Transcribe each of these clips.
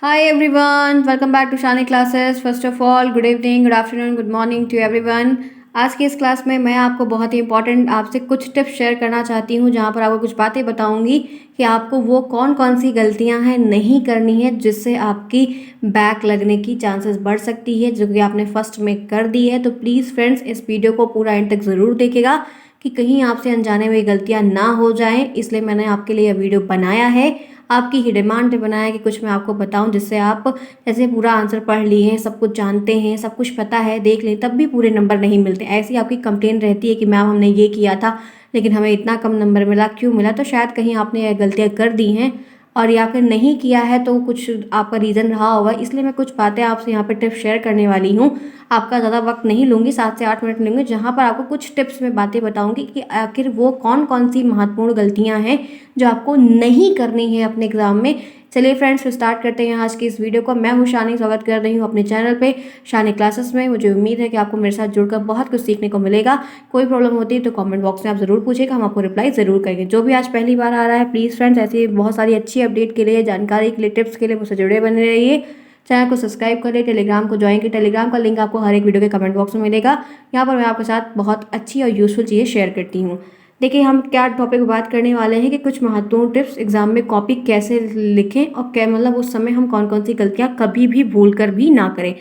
Hi everyone, welcome back to Shani classes. First of all, good evening, good afternoon, good morning to everyone. आज की इस class में मैं आपको बहुत ही इंपॉर्टेंट आपसे कुछ टिप्स शेयर करना चाहती हूँ, जहाँ पर आपको कुछ बातें बताऊँगी कि आपको वो कौन कौन सी गलतियाँ हैं नहीं करनी है जिससे आपकी बैक लगने की चांसेस बढ़ सकती है, जो कि आपने फर्स्ट में कर दी है। तो प्लीज़ फ्रेंड्स, इस वीडियो को पूरा एंड तक ज़रूर देखिएगा कि कहीं आपसे अनजाने में गलतियाँ ना हो जाएँ, इसलिए मैंने आपके लिए यह वीडियो बनाया है। आपकी ही डिमांड पे बनाया कि कुछ मैं आपको बताऊं जिससे आप जैसे पूरा आंसर पढ़ लिए हैं, सब कुछ जानते हैं, सब कुछ पता है, देख लें, तब भी पूरे नंबर नहीं मिलते। ऐसी आपकी कंप्लेन रहती है कि मैम हमने ये किया था लेकिन हमें इतना कम नंबर मिला, क्यों मिला? तो शायद कहीं आपने ये गलतियाँ कर दी हैं और या फिर नहीं किया है तो कुछ आपका रीज़न रहा होगा। इसलिए मैं कुछ बातें आपसे यहाँ पे टिप्स शेयर करने वाली हूँ। आपका ज़्यादा वक्त नहीं लूँगी, 7 से 8 मिनट लूँगी, जहाँ पर आपको कुछ टिप्स में बातें बताऊँगी कि आखिर वो कौन कौन सी महत्वपूर्ण गलतियाँ हैं जो आपको नहीं करनी है अपने एग्ज़ाम में। चलिए फ्रेंड्स, फिर स्टार्ट करते हैं आज की इस वीडियो को। मैं हूँ शानी, स्वागत कर रही हूँ अपने चैनल पे शानी क्लासेस में। मुझे उम्मीद है कि आपको मेरे साथ जुड़कर बहुत कुछ सीखने को मिलेगा। कोई प्रॉब्लम होती है तो कमेंट बॉक्स में आप ज़रूर पूछेगा, हम आपको रिप्लाई ज़रूर करेंगे। जो भी आज पहली बार आ रहा है, प्लीज़ फ्रेंड्स, ऐसी बहुत सारी अच्छी अपडेट के लिए, जानकारी के लिए, टिप्स के लिए मुझसे जुड़े बने रहिए। चैनल को सब्सक्राइब करें, टेलीग्राम को ज्वाइन करें। टेलीग्राम का लिंक आपको हर एक वीडियो के कमेंट बॉक्स में मिलेगा। यहाँ पर मैं आपके साथ बहुत अच्छी और यूज़फुल चीज़ें शेयर करती हूँ। देखिए, हम क्या टॉपिक बात करने वाले हैं कि कुछ महत्वपूर्ण टिप्स एग्जाम में कॉपी कैसे लिखें और क्या मतलब उस समय हम कौन कौन सी गलतियां कभी भी भूल कर भी ना करें।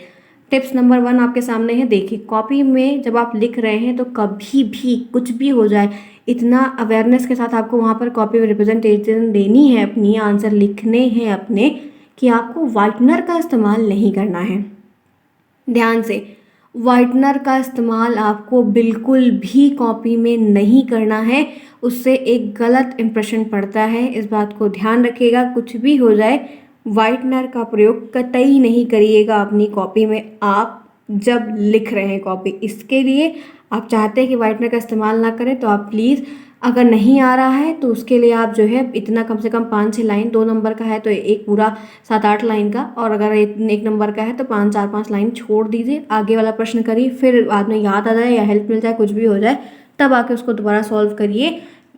टिप्स नंबर 1 आपके सामने है। देखिए, कॉपी में जब आप लिख रहे हैं तो कभी भी कुछ भी हो जाए, इतना अवेयरनेस के साथ आपको वहाँ पर कॉपी में रिप्रेजेंटेशन देनी है, अपनी आंसर लिखने हैं अपने, कि आपको वाइटनर का इस्तेमाल नहीं करना है। ध्यान से, वाइटनर का इस्तेमाल आपको बिल्कुल भी कॉपी में नहीं करना है। उससे एक गलत इम्प्रेशन पड़ता है, इस बात को ध्यान रखिएगा। कुछ भी हो जाए, वाइटनर का प्रयोग कतई नहीं करिएगा अपनी कॉपी में आप जब लिख रहे हैं कॉपी। इसके लिए आप चाहते हैं कि वाइटनर का इस्तेमाल ना करें तो आप प्लीज़, अगर नहीं आ रहा है तो उसके लिए आप जो है इतना कम से कम 5-6 लाइन, 2 नंबर का है तो एक पूरा 7-8 लाइन का, और अगर एक नंबर का है तो 4-5 लाइन छोड़ दीजिए, आगे वाला प्रश्न करिए। फिर बाद में याद आ जाए या हेल्प मिल जाए, कुछ भी हो जाए, तब आके उसको दोबारा सॉल्व करिए।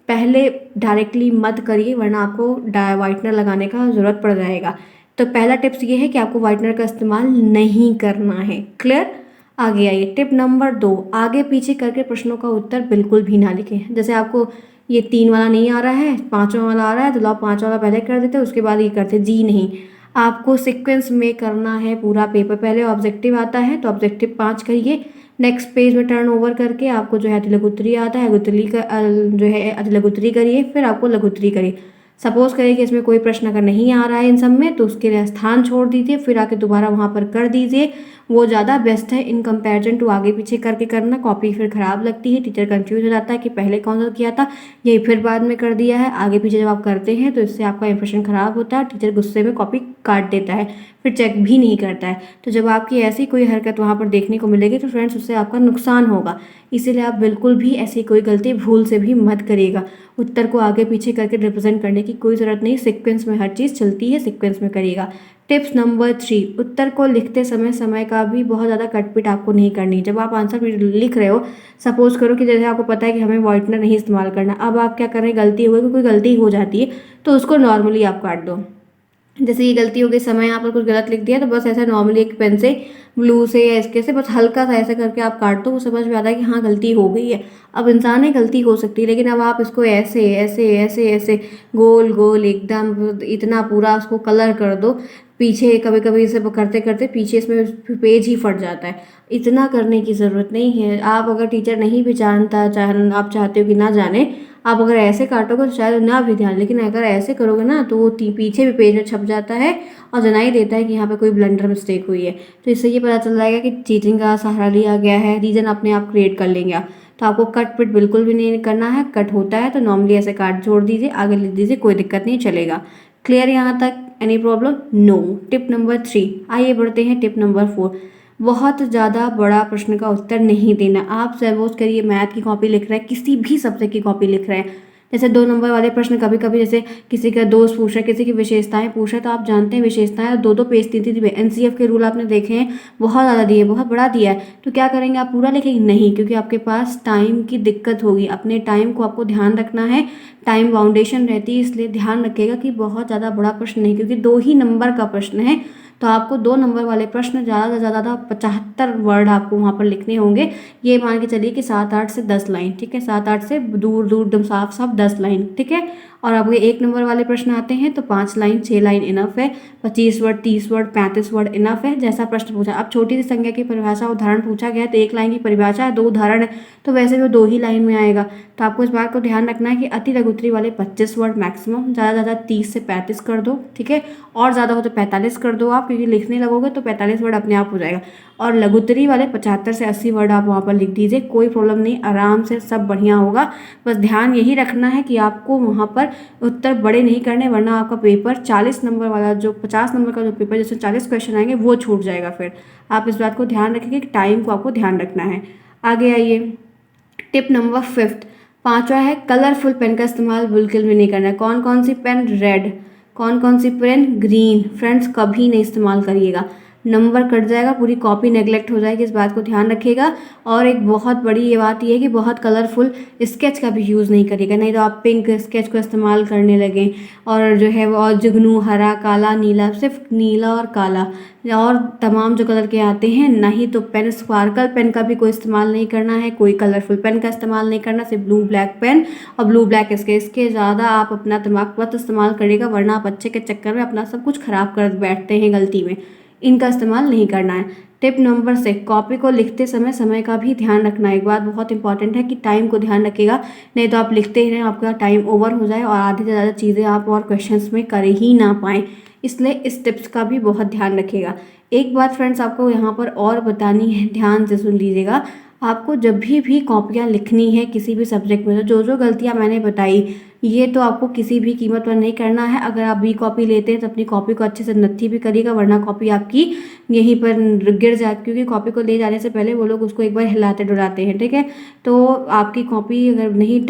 पहले डायरेक्टली मत करिए, वरना आपको वाइटनर लगाने का ज़रूरत पड़ जाएगा। तो पहला टिप्स ये है कि आपको वाइटनर का इस्तेमाल नहीं करना है। क्लियर? आगे आइए, टिप नंबर 2, आगे पीछे करके प्रश्नों का उत्तर बिल्कुल भी ना लिखें। जैसे आपको ये 3 वाला नहीं आ रहा है, 5वां वाला आ रहा है, तो आप 5 वाला पहले कर देते, उसके बाद ये करते। जी नहीं, आपको सीक्वेंस में करना है पूरा पेपर। पहले ऑब्जेक्टिव आता है तो ऑब्जेक्टिव 5 करिए, नेक्स्ट पेज में टर्न ओवर करके आपको जो है अति लघु उत्तरीय आता है, जो है अति लघु उत्तरीय करिए, फिर आपको लघु उत्तरीय करिए। सपोज करिए कि इसमें कोई प्रश्न अगर नहीं आ रहा है इन सब में, तो उसके लिए स्थान छोड़ दीजिए, फिर आके दोबारा वहाँ पर कर दीजिए। वो ज़्यादा बेस्ट है इन कंपैरिजन टू आगे पीछे करके करना। कॉपी फिर ख़राब लगती है, टीचर कंफ्यूज हो जाता है कि पहले कौन सा किया था, यही फिर बाद में कर दिया है। आगे पीछे जब आप करते हैं तो इससे आपका इंप्रेशन ख़राब होता है, टीचर गुस्से में कॉपी काट देता है, फिर चेक भी नहीं करता है। तो जब आपकी ऐसी कोई हरकत वहाँ पर देखने को मिलेगी तो फ्रेंड्स, उससे आपका नुकसान होगा। इसीलिए आप बिल्कुल भी ऐसी कोई गलती भूल से भी मत करिएगा। उत्तर को आगे पीछे करके रिप्रेजेंट करने की कोई ज़रूरत नहीं, सीक्वेंस में हर चीज़ चलती है, सीक्वेंस में करिएगा। टिप्स नंबर 3, उत्तर को लिखते समय समय का भी बहुत ज़्यादा कटपिट आपको नहीं करनी। जब आप आंसर लिख रहे हो, सपोज करो कि जैसे आपको पता है कि हमें वाइटनर नहीं इस्तेमाल करना, अब आप क्या करें, गलती हो गई, कोई गलती हो जाती है तो उसको नॉर्मली आप काट दो। जैसे ये गलती हो गई, समय यहाँ पर कुछ गलत लिख दिया, तो बस ऐसा नॉर्मली एक पेन से, ब्लू से या इसके से बस हल्का सा ऐसे करके आप काट दो, वो समझ में आता है कि हाँ गलती हो गई है। अब इंसान है, गलती हो सकती है, लेकिन अब आप इसको ऐसे ऐसे ऐसे ऐसे गोल गोल एकदम इतना पूरा उसको कलर कर दो, पीछे कभी कभी इसे करते करते पीछे इसमें पेज ही फट जाता है। इतना करने की ज़रूरत नहीं है। आप अगर टीचर नहीं भी जानता, आप चाहते हो कि ना जाने, आप अगर ऐसे काटोगे तो शायद ना भी ध्यान, लेकिन अगर ऐसे करोगे ना तो वो पीछे भी पेज में छप जाता है और जनाई देता है कि यहाँ पे कोई ब्लंडर मिस्टेक हुई है। तो इससे ये पता चल जाएगा कि चीटिंग का सहारा लिया गया है, रीज़न अपने आप क्रिएट कर लेंगे आप। तो आपको कट पिट बिल्कुल भी नहीं करना है। कट होता है तो नॉर्मली ऐसे काट छोड़ दीजिए, आगे लिख दीजिए, कोई दिक्कत नहीं, चलेगा। क्लियर यहाँ तक? Any problem? No. Tip number 3, आइए बढ़ते हैं टिप नंबर 4। बहुत ज़्यादा बड़ा प्रश्न का उत्तर नहीं देना। आप सपोज करिए मैथ की कॉपी लिख रहे हैं, किसी भी सब्जेक्ट की कॉपी लिख रहे हैं, जैसे 2 नंबर वाले प्रश्न कभी-कभी जैसे किसी का दोस्त पूछ रहा है, किसी की विशेषताएँ पूछ रहा है, तो आप जानते हैं विशेषताएँ 2-2 पेज 3-3 पेज एनसीईएफ के रूल आपने देखे हैं, बहुत ज़्यादा दिए, बहुत बड़ा दिया है। तो क्या करेंगे आप पूरा लिखेंगे? नहीं, क्योंकि आपके पास टाइम की दिक्कत होगी। अपने टाइम को आपको ध्यान रखना है, टाइम बाउंडेशन रहती है, इसलिए ध्यान रखिएगा कि बहुत ज़्यादा बड़ा प्रश्न नहीं, क्योंकि 2 ही नंबर का प्रश्न है। तो आपको 2 नंबर वाले प्रश्न ज़्यादा से ज़्यादा 75 वर्ड आपको वहाँ पर लिखने होंगे। ये मान के चलिए कि 7-8 से 10 लाइन, ठीक है, 7-8 से दूर दूर एकदम साफ साफ 10 लाइन, ठीक है। और अब ये 1 नंबर वाले प्रश्न आते हैं तो 5 लाइन 6 लाइन इनफ है, 25 वर्ड 30 वर्ड 35 वर्ड इनफ है, जैसा प्रश्न पूछा। अब छोटी सी संख्या की परिभाषा उदाहरण पूछा गया है तो 1 लाइन की परिभाषा है, 2 उदाहरण है, तो वैसे भी वो 2 ही लाइन में आएगा। तो आपको इस बात को ध्यान रखना है कि अति लघुत्तरी वाले 25 वर्ड मैक्सिमम, ज़्यादा ज़्यादा 30 से 35 कर दो, ठीक है, और ज़्यादा हो तो 45 कर दो आप, क्योंकि लिखने लगोगे तो 45 वर्ड अपने आप हो जाएगा। और लघुत्तरी वाले 75 से 80 वर्ड आप वहाँ पर लिख दीजिए, कोई प्रॉब्लम नहीं, आराम से सब बढ़िया होगा। बस ध्यान यही रखना है कि आपको वहाँ पर उत्तर बड़े नहीं करने, वरना आपका पेपर 40 नंबर वाला जो 50 नंबर का जो पेपर जिसमें 40 क्वेश्चन आएंगे वो छूट जाएगा। फिर आप इस बात को ध्यान रखेंगे कि टाइम को आपको ध्यान रखना है। आगे आइए, टिप नंबर 5, 5वां है कलरफुल पेन का इस्तेमाल बिल्कुल भी नहीं करना है। कौन कौन सी पेन? रेड। कौन कौन सी पेन? ग्रीन। फ्रेंड्स कभी नहीं इस्तेमाल करिएगा, नंबर कट जाएगा, पूरी कॉपी नेगलेक्ट हो जाएगी, इस बात को ध्यान रखिएगा। और एक बहुत बड़ी ये बात ये है कि बहुत कलरफुल स्केच का भी यूज़ नहीं करिएगा, नहीं तो आप पिंक स्केच को इस्तेमाल करने लगें, और जो है वो और जुगनू, हरा, काला, नीला, सिर्फ नीला और काला और तमाम जो कलर के आते हैं, नहीं तो पेन, स्पार्कल पेन का भी कोई इस्तेमाल नहीं करना है, कोई कलरफुल पेन का इस्तेमाल नहीं करना, सिर्फ ब्लू ब्लैक पेन और ब्लू ब्लैक स्केच। इसके ज़्यादा आप अपना दिमाग मत इस्तेमाल करिएगा, वरना आप अच्छे के चक्कर में अपना सब कुछ खराब कर बैठते हैं गलती में। इनका इस्तेमाल नहीं करना है। टिप नंबर 6, कॉपी को लिखते समय समय का भी ध्यान रखना है। एक बात बहुत इंपॉर्टेंट है कि टाइम को ध्यान रखिएगा, नहीं तो आप लिखते ही रहें, आपका टाइम ओवर हो जाए और आधी से ज़्यादा चीज़ें आप और क्वेश्चंस में कर ही ना पाएँ। इसलिए इस टिप्स का भी बहुत ध्यान रखिएगा। एक बात फ्रेंड्स आपको यहाँ पर और बतानी है, ध्यान से सुन लीजिएगा। आपको जब भी कॉपियाँ लिखनी है किसी भी सब्जेक्ट में, तो जो जो गलतियाँ मैंने बताई ये तो आपको किसी भी कीमत पर नहीं करना है। अगर आप बी कॉपी लेते हैं तो अपनी कॉपी को अच्छे से नत्थी भी करिएगा, वरना कॉपी आपकी यहीं पर गिर जाती, क्योंकि कॉपी को ले जाने से पहले वो लोग उसको एक बार हिलाते डुलाते हैं, ठीक है। तो आपकी कॉपी अगर नहीं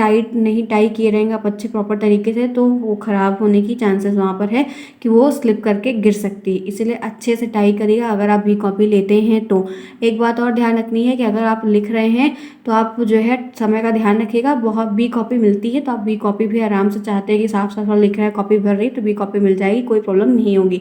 टाई किए रहेंगे आप अच्छे प्रॉपर तरीके से, तो वो ख़राब होने की चांसेस वहाँ पर है कि वो स्लिप करके गिर सकती है। इसलिए अच्छे से टाई करिएगा अगर आप बी कॉपी लेते हैं तो। एक बात और ध्यान रखनी है कि अगर आप लिख रहे हैं तो आप जो है समय का ध्यान रखिएगा। बहुत बी कॉपी मिलती है तो आप बी कॉपी भी आराम से, चाहते हैं कि साफ साफ लिख रहा है, कॉपी भर रही, तो बी कॉपी मिल जाएगी, कोई प्रॉब्लम नहीं होगी।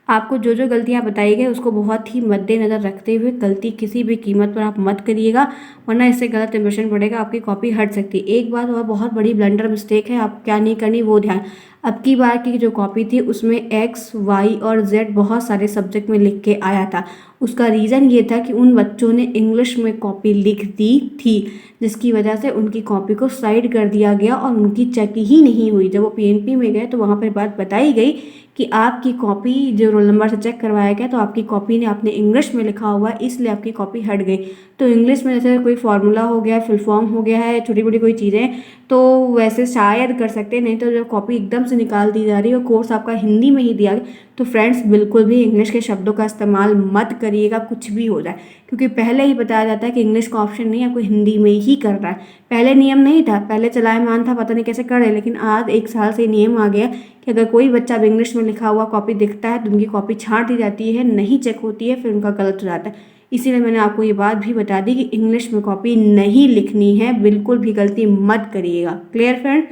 आपको जो जो गलतियाँ बताई गई उसको बहुत ही मद्देनज़र रखते हुए गलती किसी भी कीमत पर आप मत करिएगा, वरना इससे गलत इंप्रेशन पड़ेगा, आपकी कॉपी हट सकती है। एक बात और बहुत बड़ी ब्लंडर मिस्टेक है, आप क्या नहीं करनी वो ध्यान। अब की बार की जो कॉपी थी उसमें एक्स, वाई और जेड बहुत सारे सब्जेक्ट में लिख के आया था। उसका रीज़न ये था कि उन बच्चों ने इंग्लिश में कॉपी लिख दी थी, जिसकी वजह से उनकी कॉपी को साइड कर दिया गया और उनकी चेक ही नहीं हुई। जब वो पीएनपी में गए तो वहाँ पर बात बताई गई कि आपकी कॉपी जो रोल नंबर से चेक करवाया गया तो आपकी कॉपी ने आपने इंग्लिश में लिखा हुआ है, इसलिए आपकी कॉपी हट गई। तो इंग्लिश में जैसे कोई फार्मूला हो गया, फुल फॉर्म हो गया है, छोटी बड़ी कोई चीज़ें, तो वैसे शायद कर सकते हैं, नहीं तो जब कॉपी एकदम से निकाल दी जा रही है और कोर्स आपका हिंदी में ही दिया गया, तो फ्रेंड्स बिल्कुल भी इंग्लिश के शब्दों का इस्तेमाल मत करिएगा, कुछ भी हो जाए, क्योंकि पहले ही बताया जाता है कि इंग्लिश का ऑप्शन नहीं है, आपको हिंदी में ही करना है। पहले नियम नहीं था, पहले चलायमान था, पता नहीं कैसे कर रहे, लेकिन आज 1 साल से नियम आ गया कि अगर कोई बच्चा अब इंग्लिश में लिखा हुआ कॉपी दिखता है तो उनकी कॉपी छांट दी जाती है, नहीं चेक होती है, फिर उनका गलत हो जाता है। इसीलिए मैंने आपको ये बात भी बता दी कि इंग्लिश में कॉपी नहीं लिखनी है, बिल्कुल भी गलती मत करिएगा। Clear friend?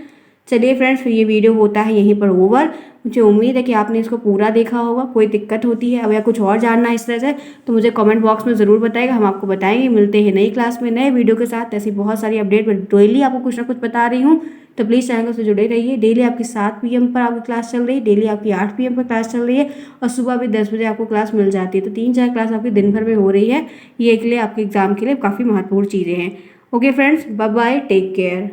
चलिए फ्रेंड्स, फिर ये वीडियो होता है यहीं पर ओवर। मुझे उम्मीद है कि आपने इसको पूरा देखा होगा। कोई दिक्कत होती है अब या कुछ और जानना है इस तरह से तो मुझे कमेंट बॉक्स में ज़रूर बताइएगा, हम आपको बताएंगे। मिलते हैं नई क्लास में नए वीडियो के साथ। ऐसी बहुत सारी अपडेट मैं डेली आपको कुछ ना कुछ बता रही हूँ, तो प्लीज़ चैनल से जुड़े रहिए। डेली आपकी 7 PM पर आपकी क्लास चल रही है, डेली आपकी 8 PM पर क्लास चल रही है और सुबह भी 10 बजे आपको क्लास मिल जाती है। तो 3-4 क्लास आपकी दिन भर में हो रही है। ये के लिए आपके एग्ज़ाम के लिए काफ़ी महत्वपूर्ण चीज़ें हैं। Okay friends, bye bye, take care.